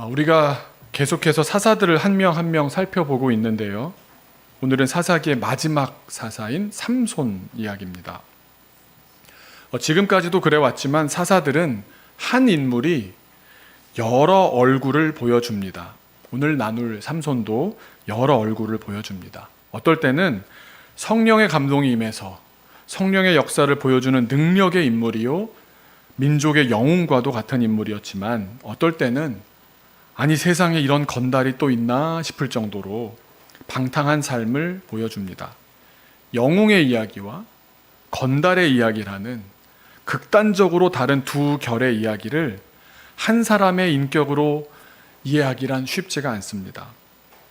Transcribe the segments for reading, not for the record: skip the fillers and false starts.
우리가 계속해서 사사들을 한 명 한 명 살펴보고 있는데요. 오늘은 사사기의 마지막 사사인 삼손 이야기입니다. 지금까지도 그래왔지만 사사들은 한 인물이 여러 얼굴을 보여줍니다. 오늘 나눌 삼손도 여러 얼굴을 보여줍니다. 어떨 때는 성령의 감동이 임해서 성령의 역사를 보여주는 능력의 인물이요, 민족의 영웅과도 같은 인물이었지만 어떨 때는 아니 세상에 이런 건달이 또 있나 싶을 정도로 방탕한 삶을 보여줍니다. 영웅의 이야기와 건달의 이야기라는 극단적으로 다른 두 결의 이야기를 한 사람의 인격으로 이해하기란 쉽지가 않습니다.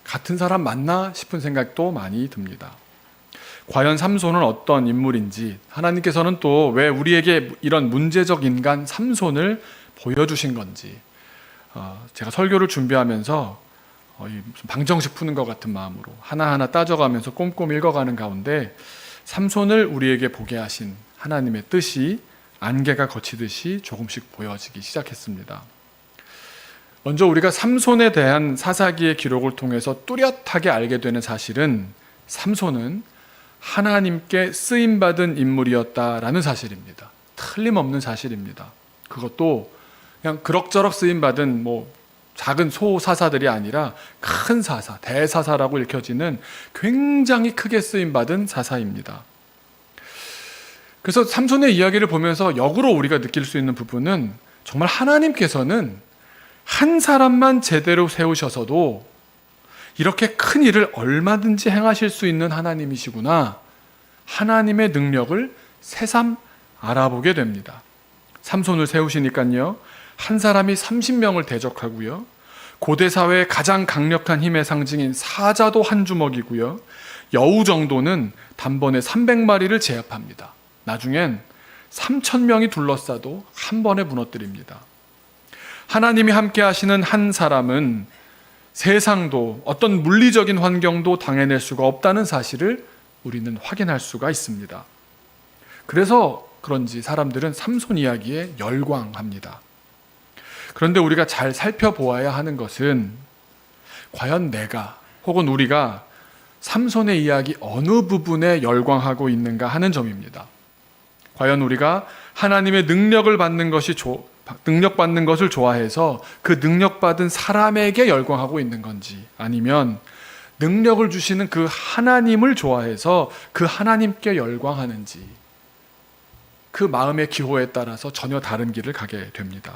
같은 사람 맞나 싶은 생각도 많이 듭니다. 과연 삼손은 어떤 인물인지, 하나님께서는 또 왜 우리에게 이런 문제적 인간 삼손을 보여주신 건지, 제가 설교를 준비하면서 방정식 푸는 것 같은 마음으로 하나하나 따져가면서 꼼꼼히 읽어가는 가운데 삼손을 우리에게 보게 하신 하나님의 뜻이 안개가 거치듯이 조금씩 보여지기 시작했습니다. 먼저 우리가 삼손에 대한 사사기의 기록을 통해서 뚜렷하게 알게 되는 사실은 삼손은 하나님께 쓰임받은 인물이었다라는 사실입니다. 틀림없는 사실입니다. 그것도 그냥 그럭저럭 쓰임받은 작은 소사사들이 아니라 큰 사사, 대사사라고 읽혀지는 굉장히 크게 쓰임받은 사사입니다. 그래서 삼손의 이야기를 보면서 역으로 우리가 느낄 수 있는 부분은 정말 하나님께서는 한 사람만 제대로 세우셔서도 이렇게 큰 일을 얼마든지 행하실 수 있는 하나님이시구나, 하나님의 능력을 새삼 알아보게 됩니다. 삼손을 세우시니까요, 한 사람이 30명을 대적하고요, 고대 사회의 가장 강력한 힘의 상징인 사자도 한 주먹이고요, 여우 정도는 단번에 300마리를 제압합니다. 나중엔 3,000명이 둘러싸도 한 번에 무너뜨립니다. 하나님이 함께 하시는 한 사람은 세상도 어떤 물리적인 환경도 당해낼 수가 없다는 사실을 우리는 확인할 수가 있습니다. 그래서 그런지 사람들은 삼손 이야기에 열광합니다. 그런데 우리가 잘 살펴보아야 하는 것은 과연 내가 혹은 우리가 삼손의 이야기 어느 부분에 열광하고 있는가 하는 점입니다. 과연 우리가 하나님의 능력받는 것을 좋아해서 그 능력받은 사람에게 열광하고 있는 건지, 아니면 능력을 주시는 그 하나님을 좋아해서 그 하나님께 열광하는지, 그 마음의 기호에 따라서 전혀 다른 길을 가게 됩니다.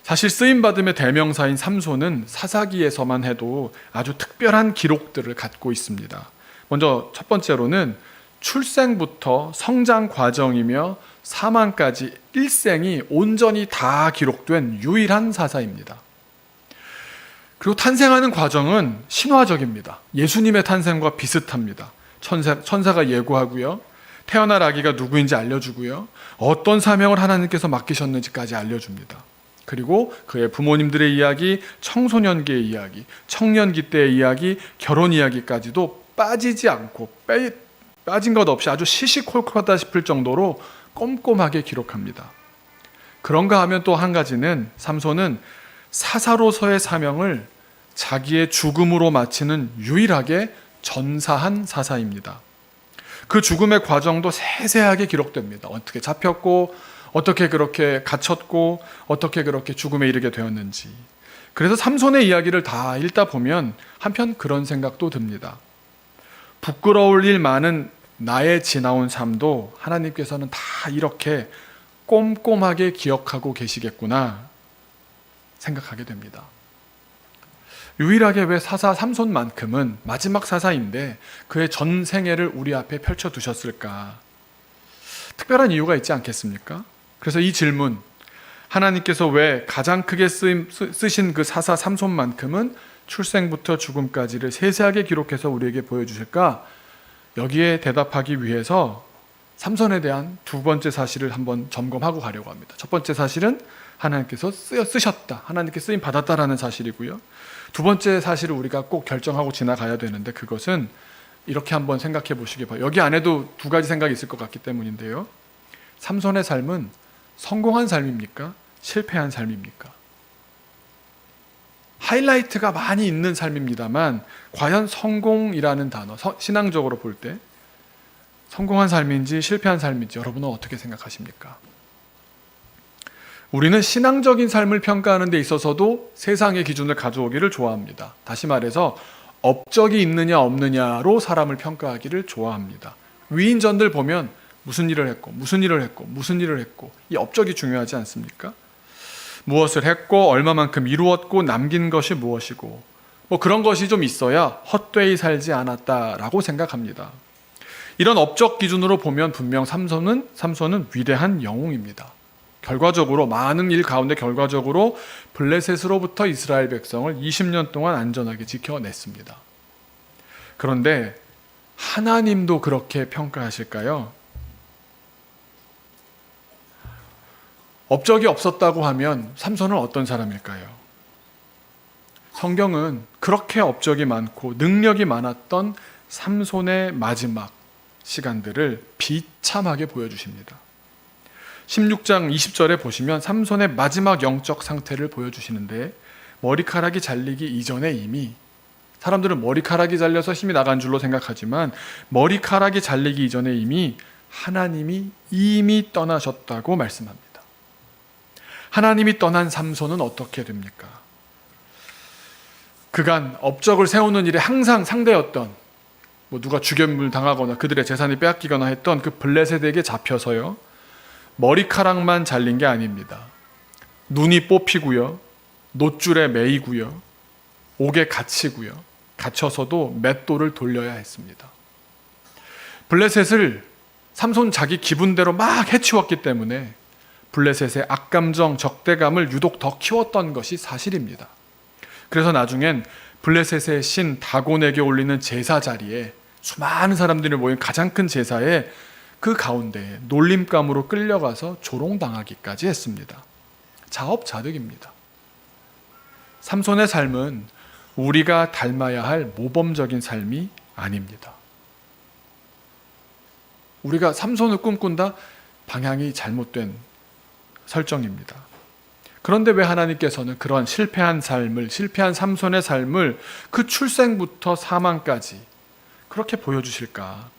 사실 쓰임받음의 대명사인 삼손은 사사기에서만 해도 아주 특별한 기록들을 갖고 있습니다. 먼저 첫 번째로는 출생부터 성장 과정이며 사망까지 일생이 온전히 다 기록된 유일한 사사입니다. 그리고 탄생하는 과정은 신화적입니다. 예수님의 탄생과 비슷합니다. 천사가 예고하고요, 태어날 아기가 누구인지 알려주고요, 어떤 사명을 하나님께서 맡기셨는지까지 알려줍니다. 그리고 그의 부모님들의 이야기, 청소년기의 이야기, 청년기 때의 이야기, 결혼 이야기까지도 빠지지 않고 빠진 것 없이 아주 시시콜콜하다 싶을 정도로 꼼꼼하게 기록합니다. 그런가 하면 또 한 가지는 삼손은 사사로서의 사명을 자기의 죽음으로 마치는 유일하게 전사한 사사입니다. 그 죽음의 과정도 세세하게 기록됩니다. 어떻게 잡혔고, 어떻게 그렇게 갇혔고, 어떻게 그렇게 죽음에 이르게 되었는지. 그래서 삼손의 이야기를 다 읽다 보면 한편 그런 생각도 듭니다. 부끄러울 일 많은 나의 지나온 삶도 하나님께서는 다 이렇게 꼼꼼하게 기억하고 계시겠구나 생각하게 됩니다. 유일하게 왜 사사 삼손만큼은 마지막 사사인데 그의 전 생애를 우리 앞에 펼쳐두셨을까? 특별한 이유가 있지 않겠습니까? 그래서 이 질문, 하나님께서 왜 가장 크게 쓰신 그 사사 삼손만큼은 출생부터 죽음까지를 세세하게 기록해서 우리에게 보여주실까? 여기에 대답하기 위해서 삼손에 대한 두 번째 사실을 한번 점검하고 가려고 합니다. 첫 번째 사실은 하나님께서 쓰셨다, 하나님께 쓰임 받았다라는 사실이고요. 두 번째 사실을 우리가 꼭 결정하고 지나가야 되는데, 그것은 이렇게 한번 생각해 보시기 바랍니다. 여기 안에도 두 가지 생각이 있을 것 같기 때문인데요. 삼손의 삶은 성공한 삶입니까? 실패한 삶입니까? 하이라이트가 많이 있는 삶입니다만 과연 성공이라는 단어, 신앙적으로 볼 때 성공한 삶인지 실패한 삶인지 여러분은 어떻게 생각하십니까? 우리는 신앙적인 삶을 평가하는 데 있어서도 세상의 기준을 가져오기를 좋아합니다. 다시 말해서 업적이 있느냐 없느냐로 사람을 평가하기를 좋아합니다. 위인전들 보면 무슨 일을 했고 무슨 일을 했고 무슨 일을 했고 이 업적이 중요하지 않습니까? 무엇을 했고 얼마만큼 이루었고 남긴 것이 무엇이고 뭐 그런 것이 좀 있어야 헛되이 살지 않았다라고 생각합니다. 이런 업적 기준으로 보면 분명 삼손은 위대한 영웅입니다. 결과적으로 많은 일 가운데 결과적으로 블레셋으로부터 이스라엘 백성을 20년 동안 안전하게 지켜냈습니다. 그런데 하나님도 그렇게 평가하실까요? 업적이 없었다고 하면 삼손은 어떤 사람일까요? 성경은 그렇게 업적이 많고 능력이 많았던 삼손의 마지막 시간들을 비참하게 보여주십니다. 16장 20절에 보시면 삼손의 마지막 영적 상태를 보여주시는데 머리카락이 잘리기 이전에 이미 사람들은 머리카락이 잘려서 힘이 나간 줄로 생각하지만 머리카락이 잘리기 이전에 이미 하나님이 이미 떠나셨다고 말씀합니다. 하나님이 떠난 삼손은 어떻게 됩니까? 그간 업적을 세우는 일에 항상 상대였던 누가 죽임을 당하거나 그들의 재산이 빼앗기거나 했던 그 블레셋에게 잡혀서요. 머리카락만 잘린 게 아닙니다. 눈이 뽑히고요. 놋줄에 매이고요. 옥에 갇히고요. 갇혀서도 맷돌을 돌려야 했습니다. 블레셋을 삼손 자기 기분대로 막 해치웠기 때문에 블레셋의 악감정, 적대감을 유독 더 키웠던 것이 사실입니다. 그래서 나중엔 블레셋의 신 다곤에게 올리는 제사 자리에 수많은 사람들이 모인 가장 큰 제사에 그 가운데 놀림감으로 끌려가서 조롱당하기까지 했습니다. 자업자득입니다. 삼손의 삶은 우리가 닮아야 할 모범적인 삶이 아닙니다. 우리가 삼손을 꿈꾼다? 방향이 잘못된 설정입니다. 그런데 왜 하나님께서는 그러한 실패한 삼손의 삶을 그 출생부터 사망까지 그렇게 보여주실까?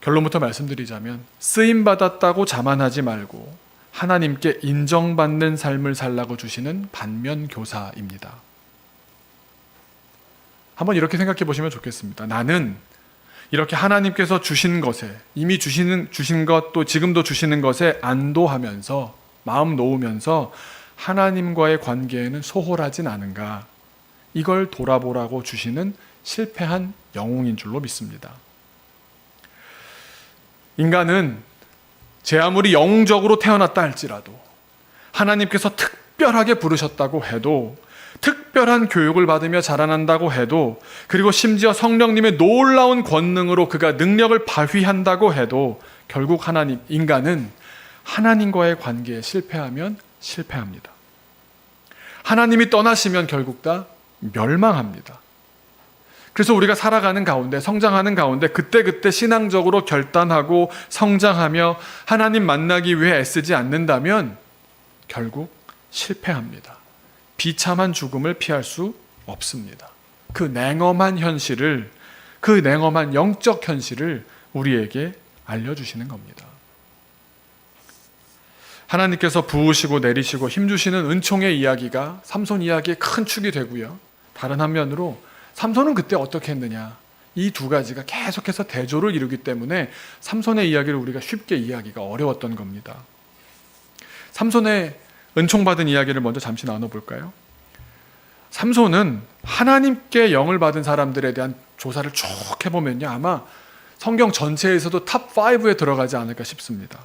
결론부터 말씀드리자면 쓰임받았다고 자만하지 말고 하나님께 인정받는 삶을 살라고 주시는 반면교사입니다. 한번 이렇게 생각해 보시면 좋겠습니다. 나는 이렇게 하나님께서 주신 것에 이미 주신 것 또 지금도 주시는 것에 안도하면서 마음 놓으면서 하나님과의 관계에는 소홀하진 않은가, 이걸 돌아보라고 주시는 실패한 영웅인 줄로 믿습니다. 인간은 제 아무리 영웅적으로 태어났다 할지라도 하나님께서 특별하게 부르셨다고 해도, 특별한 교육을 받으며 자라난다고 해도, 그리고 심지어 성령님의 놀라운 권능으로 그가 능력을 발휘한다고 해도 결국 인간은 하나님과의 관계에 실패하면 실패합니다. 하나님이 떠나시면 결국 다 멸망합니다. 그래서 우리가 살아가는 가운데, 성장하는 가운데 그때그때 신앙적으로 결단하고 성장하며 하나님 만나기 위해 애쓰지 않는다면 결국 실패합니다. 비참한 죽음을 피할 수 없습니다. 그 냉엄한 현실을, 그 냉엄한 영적 현실을 우리에게 알려주시는 겁니다. 하나님께서 부으시고 내리시고 힘주시는 은총의 이야기가 삼손 이야기의 큰 축이 되고요. 다른 한면으로 삼손은 그때 어떻게 했느냐, 이 두 가지가 계속해서 대조를 이루기 때문에 삼손의 이야기를 우리가 쉽게 이해하기가 어려웠던 겁니다. 삼손의 은총받은 이야기를 먼저 잠시 나눠볼까요? 삼손은 하나님께 영을 받은 사람들에 대한 조사를 쭉 해보면요, 아마 성경 전체에서도 탑 5에 들어가지 않을까 싶습니다.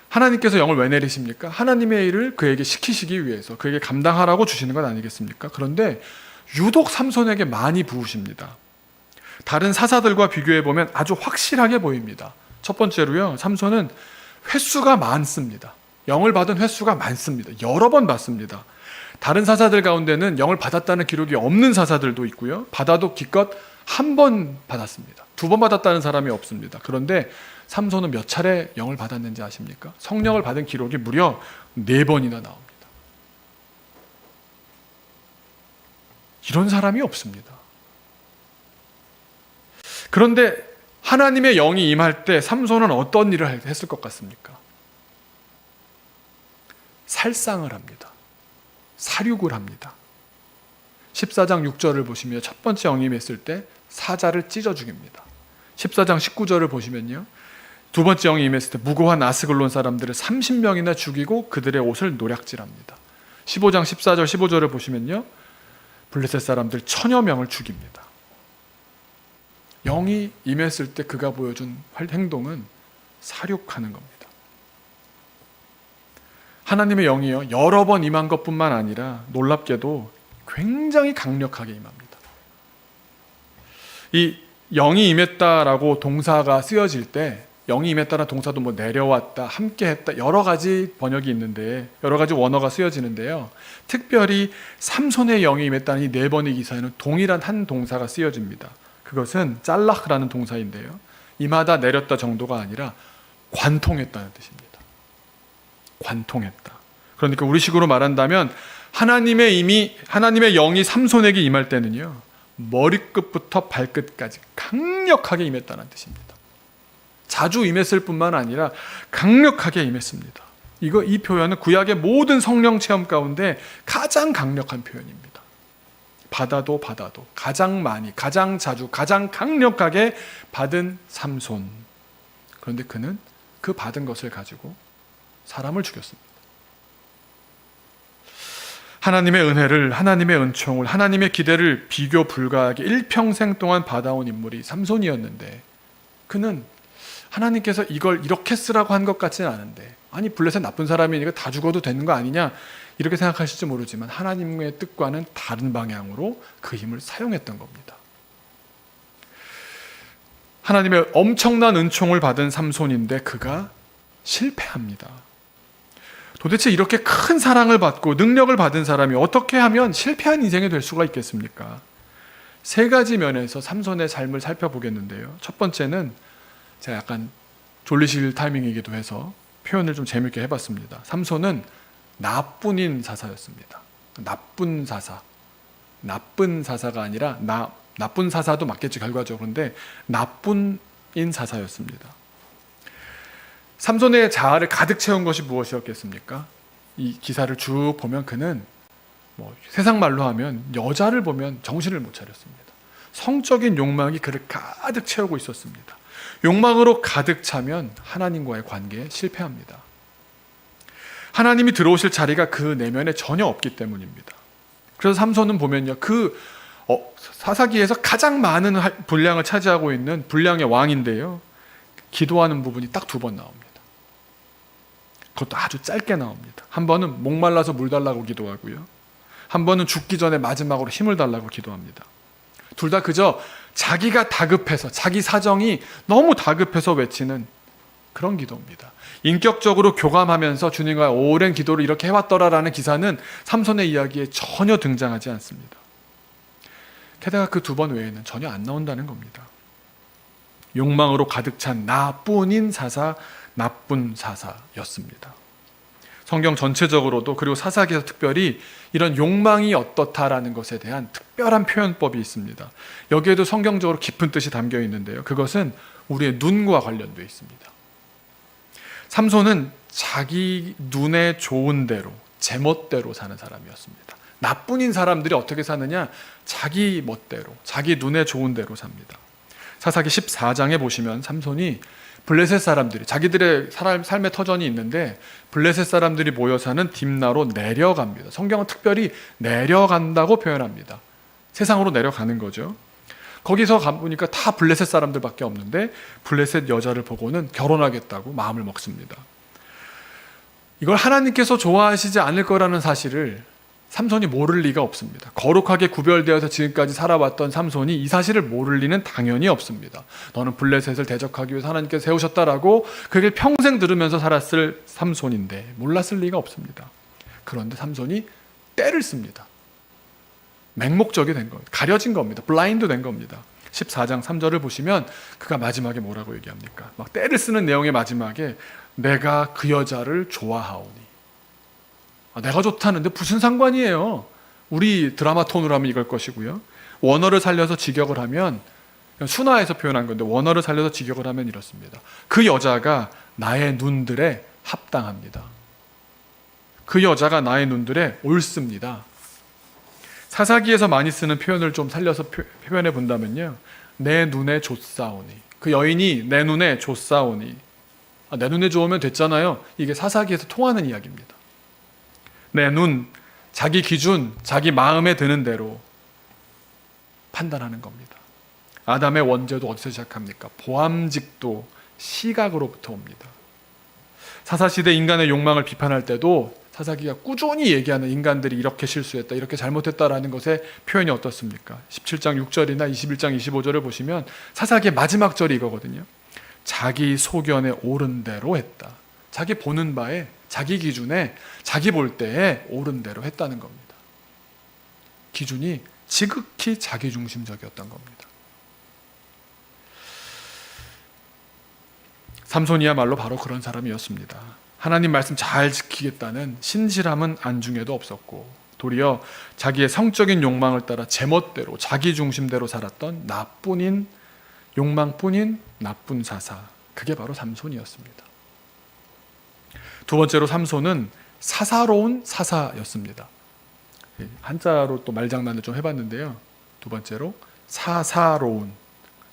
하나님께서 영을 왜 내리십니까? 하나님의 일을 그에게 시키시기 위해서, 그에게 감당하라고 주시는 건 아니겠습니까? 그런데 유독 삼손에게 많이 부으십니다. 다른 사사들과 비교해보면 아주 확실하게 보입니다. 첫 번째로요, 삼손은 횟수가 많습니다. 영을 받은 횟수가 많습니다. 여러 번 받습니다. 다른 사사들 가운데는 영을 받았다는 기록이 없는 사사들도 있고요, 받아도 기껏 한 번 받았습니다. 2번 받았다는 사람이 없습니다. 그런데 삼손은 몇 차례 영을 받았는지 아십니까? 성령을 받은 기록이 무려 4번이나 나옵니다. 이런 사람이 없습니다. 그런데 하나님의 영이 임할 때 삼손은 어떤 일을 했을 것 같습니까? 살상을 합니다. 살육을 합니다. 14장 6절을 보시면 첫 번째 영이 임했을 때 사자를 찢어 죽입니다. 14장 19절을 보시면요, 두 번째 영이 임했을 때 무고한 아스글론 사람들을 30명이나 죽이고 그들의 옷을 노략질합니다. 15장 14절 15절을 보시면요, 블레셋 사람들 1000여 명을 죽입니다. 영이 임했을 때 그가 보여준 행동은 살육하는 겁니다. 하나님의 영이요, 여러 번 임한 것뿐만 아니라 놀랍게도 굉장히 강력하게 임합니다. 이 영이 임했다라고 동사가 쓰여질 때, 영이 임했다는 동사도 뭐 내려왔다, 함께했다, 여러 가지 번역이 있는데, 여러 가지 원어가 쓰여지는데요, 특별히 삼손의 영이 임했다는 이 네 번의 기사에는 동일한 한 동사가 쓰여집니다. 그것은 짤라흐라는 동사인데요, 임하다 내렸다 정도가 아니라 관통했다는 뜻입니다. 관통했다. 그러니까 우리식으로 말한다면 하나님의 영이 삼손에게 임할 때는요, 머리끝부터 발끝까지 강력하게 임했다는 뜻입니다. 자주 임했을 뿐만 아니라 강력하게 임했습니다. 이 표현은 구약의 모든 성령 체험 가운데 가장 강력한 표현입니다. 받아도 가장 많이, 가장 자주, 가장 강력하게 받은 삼손. 그런데 그는 그 받은 것을 가지고 사람을 죽였습니다. 하나님의 은혜를, 하나님의 은총을, 하나님의 기대를 비교 불가하게 일평생 동안 받아온 인물이 삼손이었는데, 그는 하나님께서 이걸 이렇게 쓰라고 한 것 같지는 않은데, 아니 블레셋 나쁜 사람이니까 다 죽어도 되는 거 아니냐, 이렇게 생각하실지 모르지만 하나님의 뜻과는 다른 방향으로 그 힘을 사용했던 겁니다. 하나님의 엄청난 은총을 받은 삼손인데 그가 실패합니다. 도대체 이렇게 큰 사랑을 받고 능력을 받은 사람이 어떻게 하면 실패한 인생이 될 수가 있겠습니까? 세 가지 면에서 삼손의 삶을 살펴보겠는데요, 첫 번째는 제가 약간 졸리실 타이밍이기도 해서 표현을 좀 재밌게 해봤습니다. 삼손은 나뿐인 사사였습니다. 나쁜 사사. 나쁜 사사가 아니라 나쁜 사사도 맞겠지 결과적으로. 그런데 나쁜인 사사였습니다. 삼손의 자아를 가득 채운 것이 무엇이었겠습니까? 이 기사를 쭉 보면 그는 세상 말로 하면 여자를 보면 정신을 못 차렸습니다. 성적인 욕망이 그를 가득 채우고 있었습니다. 욕망으로 가득 차면 하나님과의 관계에 실패합니다. 하나님이 들어오실 자리가 그 내면에 전혀 없기 때문입니다. 그래서 삼손은 보면요, 사사기에서 가장 많은 분량을 차지하고 있는 분량의 왕인데요, 기도하는 부분이 딱 2번 나옵니다. 그것도 아주 짧게 나옵니다. 한 번은 목말라서 물 달라고 기도하고요, 한 번은 죽기 전에 마지막으로 힘을 달라고 기도합니다. 둘 다 그저 자기가 다급해서, 자기 사정이 너무 다급해서 외치는 그런 기도입니다. 인격적으로 교감하면서 주님과 오랜 기도를 이렇게 해왔더라라는 기사는 삼손의 이야기에 전혀 등장하지 않습니다. 게다가 그 2번 외에는 전혀 안 나온다는 겁니다. 욕망으로 가득 찬 나뿐인 사사, 나쁜 사사였습니다. 성경 전체적으로도, 그리고 사사기에서 특별히 이런 욕망이 어떻다라는 것에 대한 특별한 표현법이 있습니다. 여기에도 성경적으로 깊은 뜻이 담겨 있는데요, 그것은 우리의 눈과 관련되어 있습니다. 삼손은 자기 눈에 좋은 대로, 제멋대로 사는 사람이었습니다. 나뿐인 사람들이 어떻게 사느냐? 자기 멋대로, 자기 눈에 좋은 대로 삽니다. 사사기 14장에 보시면 삼손이 블레셋 사람들이, 자기들의 삶의 터전이 있는데 블레셋 사람들이 모여 사는 딥나로 내려갑니다. 성경은 특별히 내려간다고 표현합니다. 세상으로 내려가는 거죠. 거기서 가보니까 다 블레셋 사람들밖에 없는데 블레셋 여자를 보고는 결혼하겠다고 마음을 먹습니다. 이걸 하나님께서 좋아하시지 않을 거라는 사실을 삼손이 모를 리가 없습니다. 거룩하게 구별되어서 지금까지 살아왔던 삼손이 이 사실을 모를 리는 당연히 없습니다. 너는 블레셋을 대적하기 위해서 하나님께서 세우셨다라고 그게 평생 들으면서 살았을 삼손인데 몰랐을 리가 없습니다. 그런데 삼손이 때를 씁니다. 맹목적이 된 겁니다. 가려진 겁니다. 블라인드 된 겁니다. 14장 3절을 보시면 그가 마지막에 뭐라고 얘기합니까? 막 때를 쓰는 내용의 마지막에 내가 그 여자를 좋아하오니. 내가 좋다는데 무슨 상관이에요? 우리 드라마 톤으로 하면 이걸 것이고요. 원어를 살려서 직역을 하면, 순화해서 표현한 건데 원어를 살려서 직역을 하면 이렇습니다. 그 여자가 나의 눈들에 합당합니다. 그 여자가 나의 눈들에 옳습니다. 사사기에서 많이 쓰는 표현을 좀 살려서 표현해 본다면요. 내 눈에 좋사오니. 그 여인이 내 눈에 좋사오니. 내 눈에 좋으면 됐잖아요. 이게 사사기에서 통하는 이야기입니다. 내 눈, 자기 기준, 자기 마음에 드는 대로 판단하는 겁니다. 아담의 원죄도 어디서 시작합니까? 보암직도 시각으로부터 옵니다. 사사시대 인간의 욕망을 비판할 때도 사사기가 꾸준히 얘기하는 인간들이 이렇게 실수했다, 이렇게 잘못했다라는 것의 표현이 어떻습니까? 17장 6절이나 21장 25절을 보시면 사사기의 마지막 절이 이거거든요. 자기 소견에 옳은 대로 했다. 자기 보는 바에, 자기 기준에, 자기 볼 때에 옳은 대로 했다는 겁니다. 기준이 지극히 자기중심적이었던 겁니다. 삼손이야말로 바로 그런 사람이었습니다. 하나님 말씀 잘 지키겠다는 신실함은 안중에도 없었고, 도리어 자기의 성적인 욕망을 따라 제멋대로 자기 중심대로 살았던 나뿐인 욕망뿐인 나쁜 사사, 그게 바로 삼손이었습니다. 두 번째로 삼손은 사사로운 사사였습니다. 한자로 또 말장난을 좀 해봤는데요. 두 번째로 사사로운,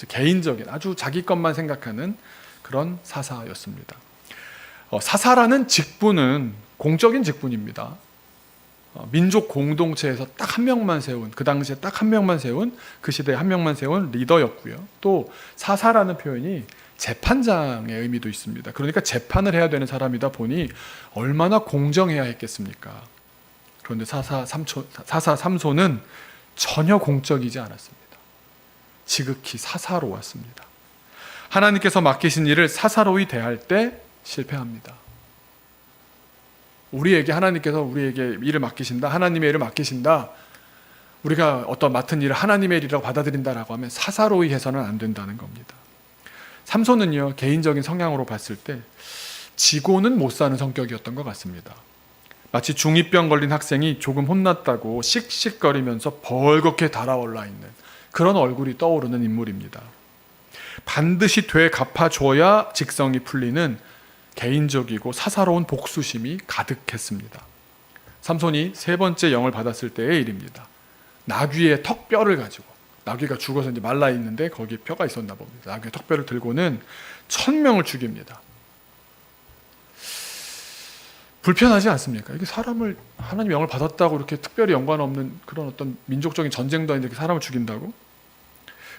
개인적인, 아주 자기 것만 생각하는 그런 사사였습니다. 사사라는 직분은 공적인 직분입니다. 민족 공동체에서 딱 한 명만 세운, 그 당시에 딱 한 명만 세운, 그 시대에 한 명만 세운 리더였고요. 또 사사라는 표현이 재판장의 의미도 있습니다. 그러니까 재판을 해야 되는 사람이다 보니 얼마나 공정해야 했겠습니까? 그런데 사사 삼손은 전혀 공적이지 않았습니다. 지극히 사사로웠습니다. 하나님께서 맡기신 일을 사사로이 대할 때 실패합니다. 하나님께서 우리에게 일을 맡기신다, 하나님의 일을 맡기신다, 우리가 어떤 맡은 일을 하나님의 일이라고 받아들인다라고 하면 사사로이 해서는 안 된다는 겁니다. 삼손은요, 개인적인 성향으로 봤을 때 지고는 못 사는 성격이었던 것 같습니다. 마치 중2병 걸린 학생이 조금 혼났다고 씩씩거리면서 벌겋게 달아올라 있는 그런 얼굴이 떠오르는 인물입니다. 반드시 되갚아줘야 직성이 풀리는 개인적이고 사사로운 복수심이 가득했습니다. 삼손이 세 번째 영을 받았을 때의 일입니다. 나귀의 턱뼈를 가지고, 나귀가 죽어서 이제 말라 있는데 거기에 뼈가 있었나 봅니다. 나귀의 턱뼈를 들고는 1000명을 죽입니다. 불편하지 않습니까? 이게 사람을, 하나님 영을 받았다고 이렇게 특별히 연관 없는 그런 어떤 민족적인 전쟁도 아닌데 이렇게 사람을 죽인다고?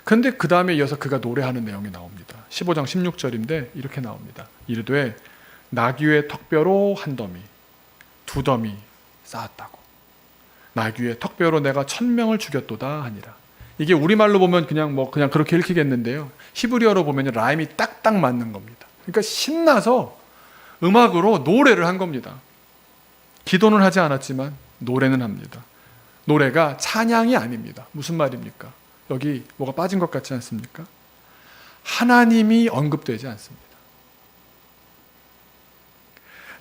근데 그 다음에 이어서 그가 노래하는 내용이 나옵니다. 15장 16절인데 이렇게 나옵니다. 이르되 나귀의 턱뼈로 한 더미, 두 더미 쌓았다고. 나귀의 턱뼈로 내가 1000명을 죽였도다 하니라. 이게 우리말로 보면 그냥 그렇게 읽히겠는데요. 히브리어로 보면 라임이 딱딱 맞는 겁니다. 그러니까 신나서 음악으로 노래를 한 겁니다. 기도는 하지 않았지만 노래는 합니다. 노래가 찬양이 아닙니다. 무슨 말입니까? 여기 뭐가 빠진 것 같지 않습니까? 하나님이 언급되지 않습니다.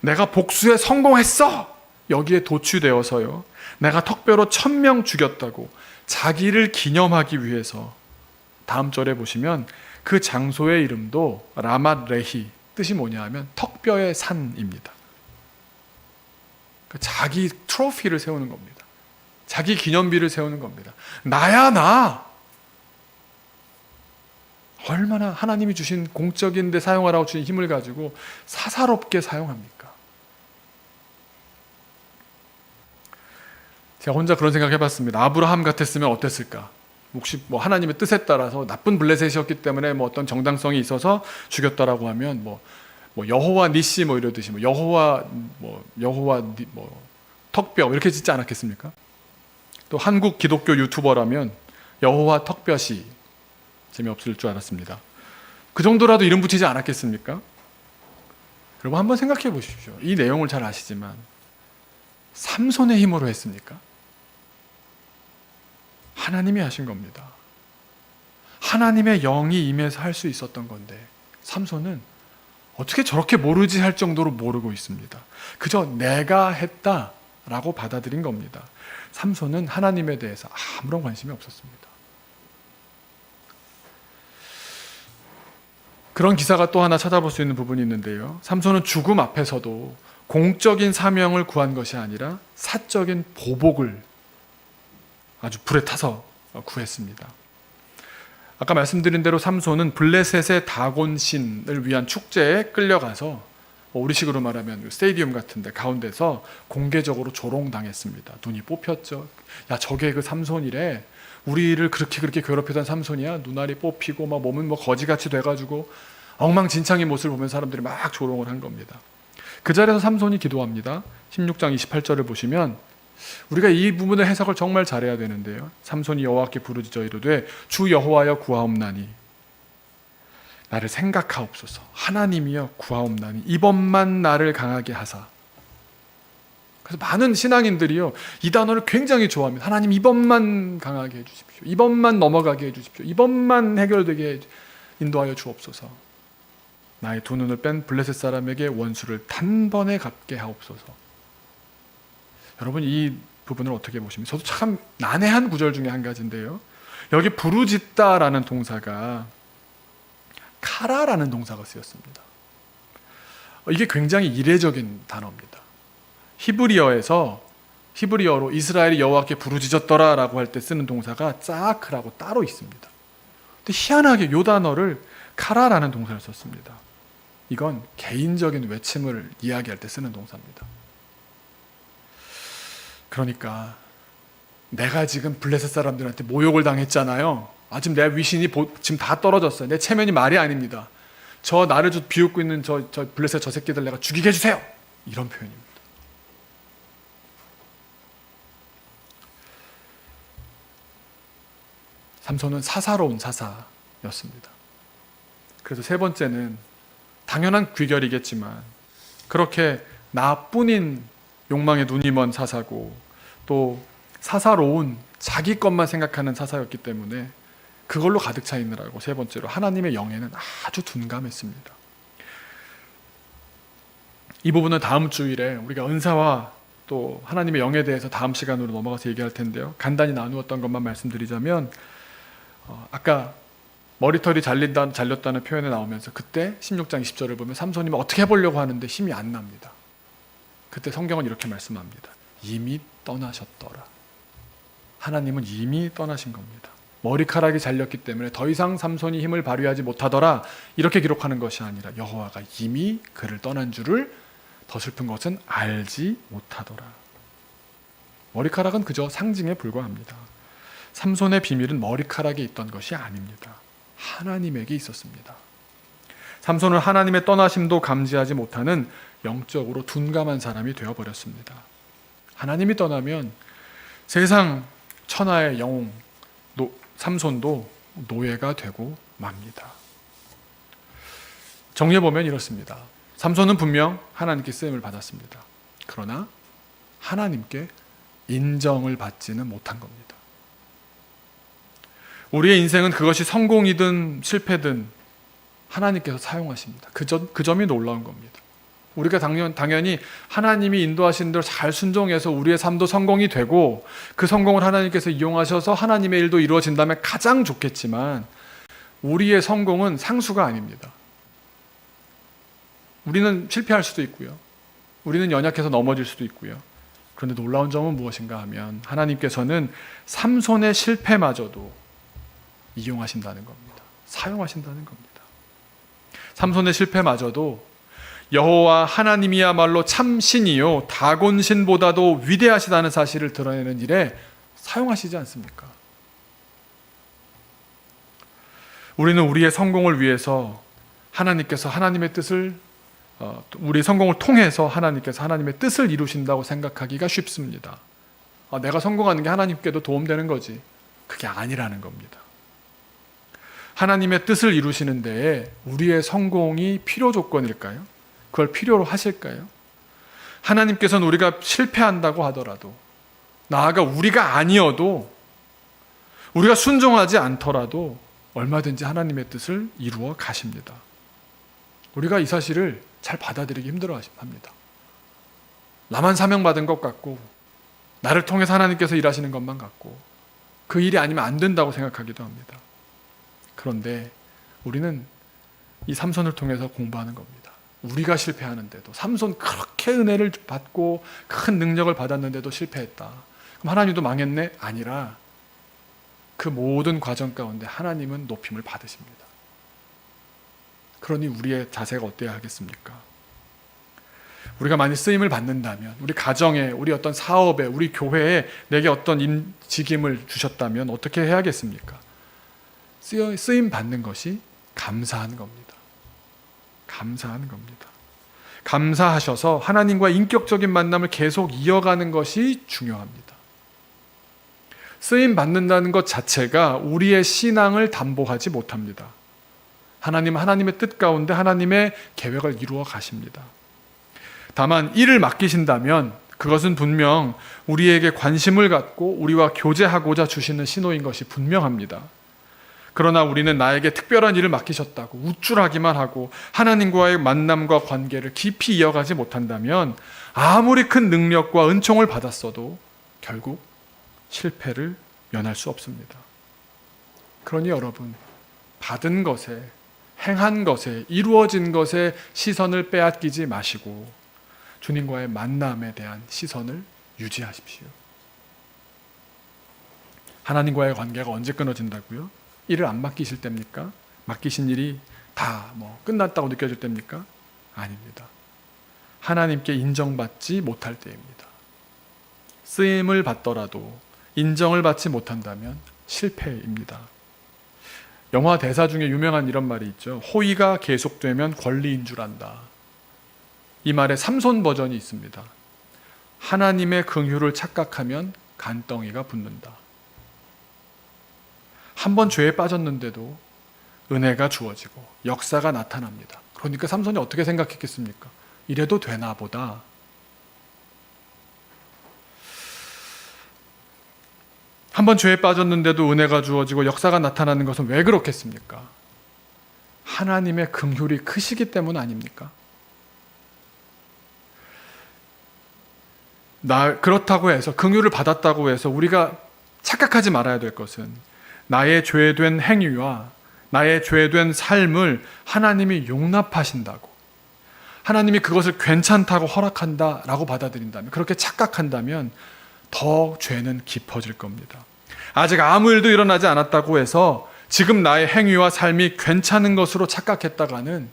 내가 복수에 성공했어! 여기에 도취되어서요. 내가 턱뼈로 1000명 죽였다고 자기를 기념하기 위해서, 다음 절에 보시면 그 장소의 이름도 라맛 레히, 뜻이 뭐냐 하면 턱뼈의 산입니다. 자기 트로피를 세우는 겁니다. 자기 기념비를 세우는 겁니다. 나야 나! 얼마나 하나님이 주신 공적인 데 사용하라고 주신 힘을 가지고 사사롭게 사용합니까? 제가 혼자 그런 생각 해봤습니다. 아브라함 같았으면 어땠을까? 혹시 하나님의 뜻에 따라서 나쁜 블레셋이었기 때문에 어떤 정당성이 있어서 죽였다라고 하면 여호와 니시 이러듯이 여호와 턱뼈 이렇게 짓지 않았겠습니까? 또 한국 기독교 유튜버라면 여호와 턱뼈시, 재미없을 줄 알았습니다. 그 정도라도 이름 붙이지 않았겠습니까? 여러분 한번 생각해 보십시오. 이 내용을 잘 아시지만 삼손의 힘으로 했습니까? 하나님이 하신 겁니다. 하나님의 영이 임해서 할 수 있었던 건데 삼손은 어떻게 저렇게 모르지 할 정도로 모르고 있습니다. 그저 내가 했다, 라고 받아들인 겁니다. 삼손은 하나님에 대해서 아무런 관심이 없었습니다. 그런 기사가 또 하나 찾아볼 수 있는 부분이 있는데요. 삼손은 죽음 앞에서도 공적인 사명을 구한 것이 아니라 사적인 보복을 아주 불에 타서 구했습니다. 아까 말씀드린 대로 삼손은 블레셋의 다곤신을 위한 축제에 끌려가서 우리식으로 말하면 스테디움 같은데 가운데서 공개적으로 조롱당했습니다. 눈이 뽑혔죠. 야, 저게 그 삼손이래. 우리를 그렇게 괴롭히던 삼손이야. 눈알이 뽑히고 막 몸은 뭐 거지같이 돼가지고 엉망진창인 모습을 보면 사람들이 막 조롱을 한 겁니다. 그 자리에서 삼손이 기도합니다. 16장 28절을 보시면 우리가 이 부분의 해석을 정말 잘해야 되는데요. 삼손이 여호와께 부르짖어 이르되 주 여호와여 구하옵나니 나를 생각하옵소서. 하나님이여 구하옵나니 이번만 나를 강하게 하사. 그래서 많은 신앙인들이요, 이 단어를 굉장히 좋아합니다. 하나님 이번만 강하게 해주십시오. 이번만 넘어가게 해주십시오. 이번만 해결되게 인도하여 주옵소서. 나의 두 눈을 뺀 블레셋 사람에게 원수를 단번에 갚게 하옵소서. 여러분, 이 부분을 어떻게 보십니까? 저도 참 난해한 구절 중에 한 가지인데요. 여기 부르짖다라는 동사가 카라라는 동사가 쓰였습니다. 이게 굉장히 이례적인 단어입니다. 히브리어로 이스라엘이 여호와께 부르짖었더라라고 할 때 쓰는 동사가 짜크라고 따로 있습니다. 근데 희한하게 이 단어를 카라라는 동사를 썼습니다. 이건 개인적인 외침을 이야기할 때 쓰는 동사입니다. 그러니까 내가 지금 블레셋 사람들한테 모욕을 당했잖아요. 지금 내 위신이 지금 다 떨어졌어요. 내 체면이 말이 아닙니다. 저 나를 비웃고 있는 저 블레셋 저 새끼들 내가 죽이게 해주세요. 이런 표현입니다. 삼손은 사사로운 사사였습니다. 그래서 세 번째는 당연한 귀결이겠지만 그렇게 나뿐인 욕망에 눈이 먼 사사고 또 사사로운 자기 것만 생각하는 사사였기 때문에 그걸로 가득 차 있느라고 세 번째로 하나님의 영에는 아주 둔감했습니다. 이 부분은 다음 주일에 우리가 은사와 또 하나님의 영에 대해서 다음 시간으로 넘어가서 얘기할 텐데요. 간단히 나누었던 것만 말씀드리자면 아까 머리털이 잘렸다는 표현이 나오면서 그때 16장 20절을 보면 삼손이 어떻게 해보려고 하는데 힘이 안 납니다. 그때 성경은 이렇게 말씀합니다. 이미 떠나셨더라. 하나님은 이미 떠나신 겁니다. 머리카락이 잘렸기 때문에 더 이상 삼손이 힘을 발휘하지 못하더라 이렇게 기록하는 것이 아니라 여호와가 이미 그를 떠난 줄을 더 슬픈 것은 알지 못하더라. 머리카락은 그저 상징에 불과합니다. 삼손의 비밀은 머리카락에 있던 것이 아닙니다. 하나님에게 있었습니다. 삼손은 하나님의 떠나심도 감지하지 못하는 영적으로 둔감한 사람이 되어버렸습니다. 하나님이 떠나면 세상 천하의 영웅 삼손도 노예가 되고 맙니다. 정리해보면 이렇습니다. 삼손은 분명 하나님께 쓰임을 받았습니다. 그러나 하나님께 인정을 받지는 못한 겁니다. 우리의 인생은 그것이 성공이든 실패든 하나님께서 사용하십니다. 그 점이 놀라운 겁니다. 우리가 당연히 하나님이 인도하신 대로 잘 순종해서 우리의 삶도 성공이 되고 그 성공을 하나님께서 이용하셔서 하나님의 일도 이루어진다면 가장 좋겠지만 우리의 성공은 상수가 아닙니다. 우리는 실패할 수도 있고요. 우리는 연약해서 넘어질 수도 있고요. 그런데 놀라운 점은 무엇인가 하면 하나님께서는 삼손의 실패마저도 이용하신다는 겁니다. 사용하신다는 겁니다. 삼손의 실패마저도 여호와 하나님이야말로 참 신이요 다곤신보다도 위대하시다는 사실을 드러내는 일에 사용하시지 않습니까? 우리는 우리의 성공을 위해서 하나님께서 하나님의 뜻을 우리의 성공을 통해서 하나님께서 하나님의 뜻을 이루신다고 생각하기가 쉽습니다. 내가 성공하는 게 하나님께도 도움되는 거지. 그게 아니라는 겁니다. 하나님의 뜻을 이루시는 데에 우리의 성공이 필요 조건일까요? 그걸 필요로 하실까요? 하나님께서는 우리가 실패한다고 하더라도 나아가 우리가 아니어도 우리가 순종하지 않더라도 얼마든지 하나님의 뜻을 이루어 가십니다. 우리가 이 사실을 잘 받아들이기 힘들어 합니다. 나만 사명받은 것 같고 나를 통해서 하나님께서 일하시는 것만 같고 그 일이 아니면 안 된다고 생각하기도 합니다. 그런데 우리는 이 삼손을 통해서 공부하는 겁니다. 우리가 실패하는데도, 삼손 그렇게 은혜를 받고 큰 능력을 받았는데도 실패했다. 그럼 하나님도 망했네? 아니라 그 모든 과정 가운데 하나님은 높임을 받으십니다. 그러니 우리의 자세가 어때야 하겠습니까? 우리가 많이 쓰임을 받는다면, 우리 가정에, 우리 어떤 사업에, 우리 교회에 내게 어떤 직임을 주셨다면 어떻게 해야겠습니까? 쓰임 받는 것이 감사하는 겁니다. 감사하는 겁니다. 감사하셔서 하나님과 인격적인 만남을 계속 이어가는 것이 중요합니다. 쓰임 받는다는 것 자체가 우리의 신앙을 담보하지 못합니다. 하나님의 뜻 가운데 하나님의 계획을 이루어 가십니다. 다만 일을 맡기신다면 그것은 분명 우리에게 관심을 갖고 우리와 교제하고자 주시는 신호인 것이 분명합니다. 그러나 우리는 나에게 특별한 일을 맡기셨다고 우쭐하기만 하고 하나님과의 만남과 관계를 깊이 이어가지 못한다면 아무리 큰 능력과 은총을 받았어도 결국 실패를 면할 수 없습니다. 그러니 여러분, 받은 것에, 행한 것에, 이루어진 것에 시선을 빼앗기지 마시고 주님과의 만남에 대한 시선을 유지하십시오. 하나님과의 관계가 언제 끊어진다고요? 일을 안 맡기실 때입니까? 맡기신 일이 다 끝났다고 느껴질 때입니까? 아닙니다. 하나님께 인정받지 못할 때입니다. 쓰임을 받더라도 인정을 받지 못한다면 실패입니다. 영화 대사 중에 유명한 이런 말이 있죠. 호의가 계속되면 권리인 줄 안다. 이 말에 삼손 버전이 있습니다. 하나님의 긍휼을 착각하면 간덩이가 붙는다. 한 번 죄에 빠졌는데도 은혜가 주어지고 역사가 나타납니다. 그러니까 삼손이 어떻게 생각했겠습니까? 이래도 되나 보다. 한 번 죄에 빠졌는데도 은혜가 주어지고 역사가 나타나는 것은 왜 그렇겠습니까? 하나님의 긍휼이 크시기 때문 아닙니까? 그렇다고 해서, 긍휼을 받았다고 해서 우리가 착각하지 말아야 될 것은 나의 죄된 행위와 나의 죄된 삶을 하나님이 용납하신다고, 하나님이 그것을 괜찮다고 허락한다라고 받아들인다면, 그렇게 착각한다면 더 죄는 깊어질 겁니다. 아직 아무 일도 일어나지 않았다고 해서 지금 나의 행위와 삶이 괜찮은 것으로 착각했다가는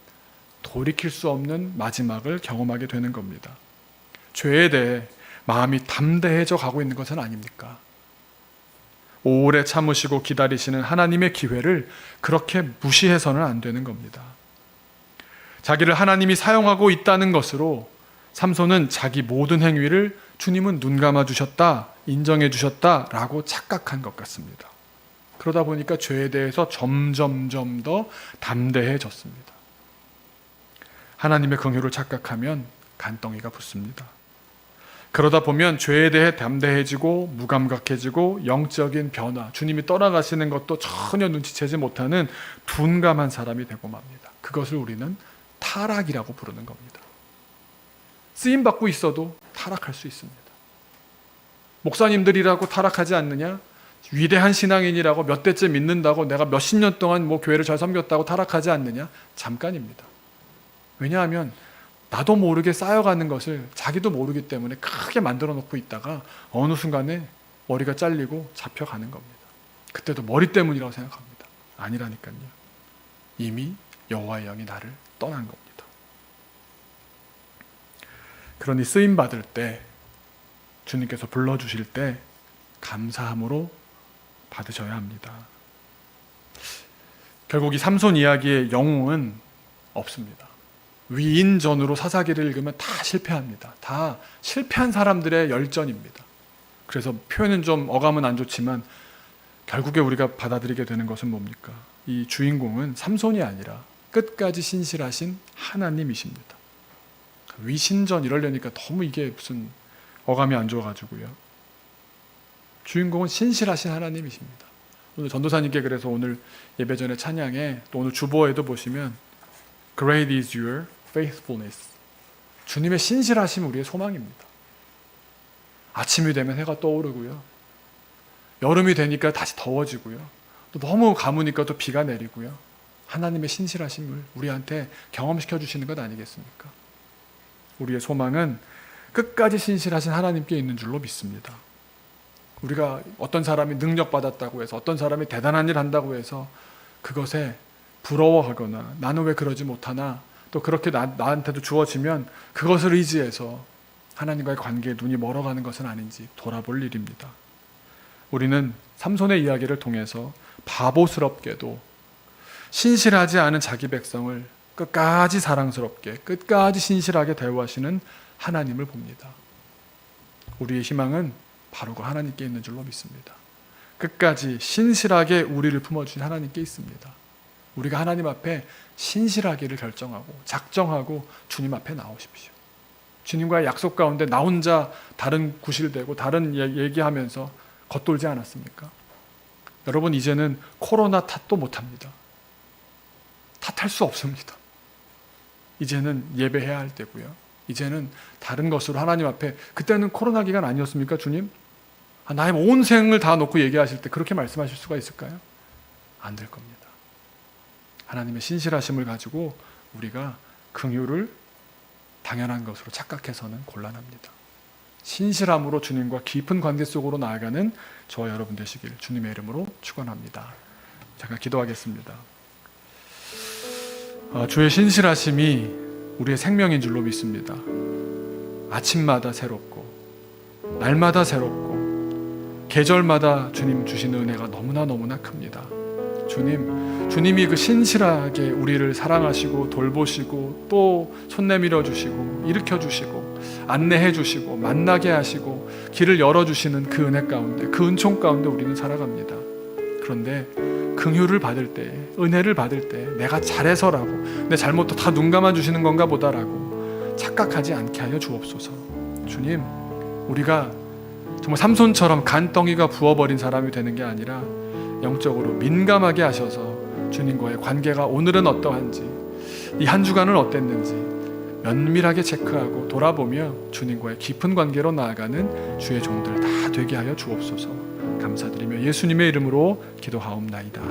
돌이킬 수 없는 마지막을 경험하게 되는 겁니다. 죄에 대해 마음이 담대해져 가고 있는 것은 아닙니까? 오래 참으시고 기다리시는 하나님의 기회를 그렇게 무시해서는 안 되는 겁니다. 자기를 하나님이 사용하고 있다는 것으로 삼손은 자기 모든 행위를 주님은 눈 감아 주셨다, 인정해 주셨다라고 착각한 것 같습니다. 그러다 보니까 죄에 대해서 점점점 더 담대해졌습니다. 하나님의 긍휼을 착각하면 간덩이가 붙습니다. 그러다 보면 죄에 대해 담대해지고 무감각해지고 영적인 변화, 주님이 떠나가시는 것도 전혀 눈치채지 못하는 둔감한 사람이 되고 맙니다. 그것을 우리는 타락이라고 부르는 겁니다. 쓰임받고 있어도 타락할 수 있습니다. 목사님들이라고 타락하지 않느냐? 위대한 신앙인이라고 몇 대째 믿는다고 내가 몇십 년 동안 교회를 잘 섬겼다고 타락하지 않느냐? 잠깐입니다. 왜냐하면 나도 모르게 쌓여가는 것을 자기도 모르기 때문에 크게 만들어 놓고 있다가 어느 순간에 머리가 잘리고 잡혀가는 겁니다. 그때도 머리 때문이라고 생각합니다. 아니라니까요. 이미 여호와의 영이 나를 떠난 겁니다. 그러니 쓰임받을 때, 주님께서 불러주실 때 감사함으로 받으셔야 합니다. 결국 이 삼손 이야기의 영웅은 없습니다. 위인전으로 사사기를 읽으면 다 실패합니다. 다 실패한 사람들의 열전입니다. 그래서 표현은 좀 어감은 안 좋지만 결국에 우리가 받아들이게 되는 것은 뭡니까? 이 주인공은 삼손이 아니라 끝까지 신실하신 하나님이십니다. 위신전 이러려니까 너무 이게 무슨 어감이 안 좋아가지고요. 주인공은 신실하신 하나님이십니다. 오늘 전도사님께 그래서 오늘 예배 전에 찬양에, 또 오늘 주보에도 보시면 Great is your faithfulness. 주님의 신실하심 우리의 소망입니다. 아침이 되면 해가 떠오르고요. 여름이 되니까 다시 더워지고요. 또 너무 가무니까 또 비가 내리고요. 하나님의 신실하심을 우리한테 경험시켜 주시는 것 아니겠습니까? 우리의 소망은 끝까지 신실하신 하나님께 있는 줄로 믿습니다. 우리가 어떤 사람이 능력받았다고 해서, 어떤 사람이 대단한 일 한다고 해서 그것에 부러워하거나 나는 왜 그러지 못하나, 또 그렇게 나한테도 주어지면 그것을 의지해서 하나님과의 관계에 눈이 멀어가는 것은 아닌지 돌아볼 일입니다. 우리는 삼손의 이야기를 통해서 바보스럽게도 신실하지 않은 자기 백성을 끝까지 사랑스럽게, 끝까지 신실하게 대우하시는 하나님을 봅니다. 우리의 희망은 바로 그 하나님께 있는 줄로 믿습니다. 끝까지 신실하게 우리를 품어주신 하나님께 있습니다. 우리가 하나님 앞에 신실하기를 결정하고 작정하고 주님 앞에 나오십시오. 주님과의 약속 가운데 나 혼자 다른 구실되고 다른 얘기하면서 겉돌지 않았습니까? 여러분, 이제는 코로나 탓도 못합니다. 탓할 수 없습니다. 이제는 예배해야 할 때고요. 이제는 다른 것으로 하나님 앞에, 그때는 코로나 기간 아니었습니까, 주님? 나의 온 생을 다 놓고 얘기하실 때 그렇게 말씀하실 수가 있을까요? 안 될 겁니다. 하나님의 신실하심을 가지고 우리가 긍휼을 당연한 것으로 착각해서는 곤란합니다. 신실함으로 주님과 깊은 관계 속으로 나아가는 저와 여러분 되시길 주님의 이름으로 축원합니다. 잠깐 기도하겠습니다. 주의 신실하심이 우리의 생명인 줄로 믿습니다. 아침마다 새롭고 날마다 새롭고 계절마다 주님 주시는 은혜가 너무나 큽니다. 주님이 그 신실하게 우리를 사랑하시고 돌보시고 또 손 내밀어 주시고 일으켜 주시고 안내해 주시고 만나게 하시고 길을 열어주시는 그 은혜 가운데, 그 은총 가운데 우리는 살아갑니다. 그런데 긍휼을 받을 때, 은혜를 받을 때 내가 잘해서라고, 내 잘못도 다 눈 감아 주시는 건가 보다라고 착각하지 않게 하여 주옵소서. 주님, 우리가 정말 삼손처럼 간덩이가 부어버린 사람이 되는 게 아니라 영적으로 민감하게 하셔서 주님과의 관계가 오늘은 어떠한지, 이 한 주간은 어땠는지 면밀하게 체크하고 돌아보며 주님과의 깊은 관계로 나아가는 주의 종들 다 되게 하여 주옵소서. 감사드리며 예수님의 이름으로 기도하옵나이다.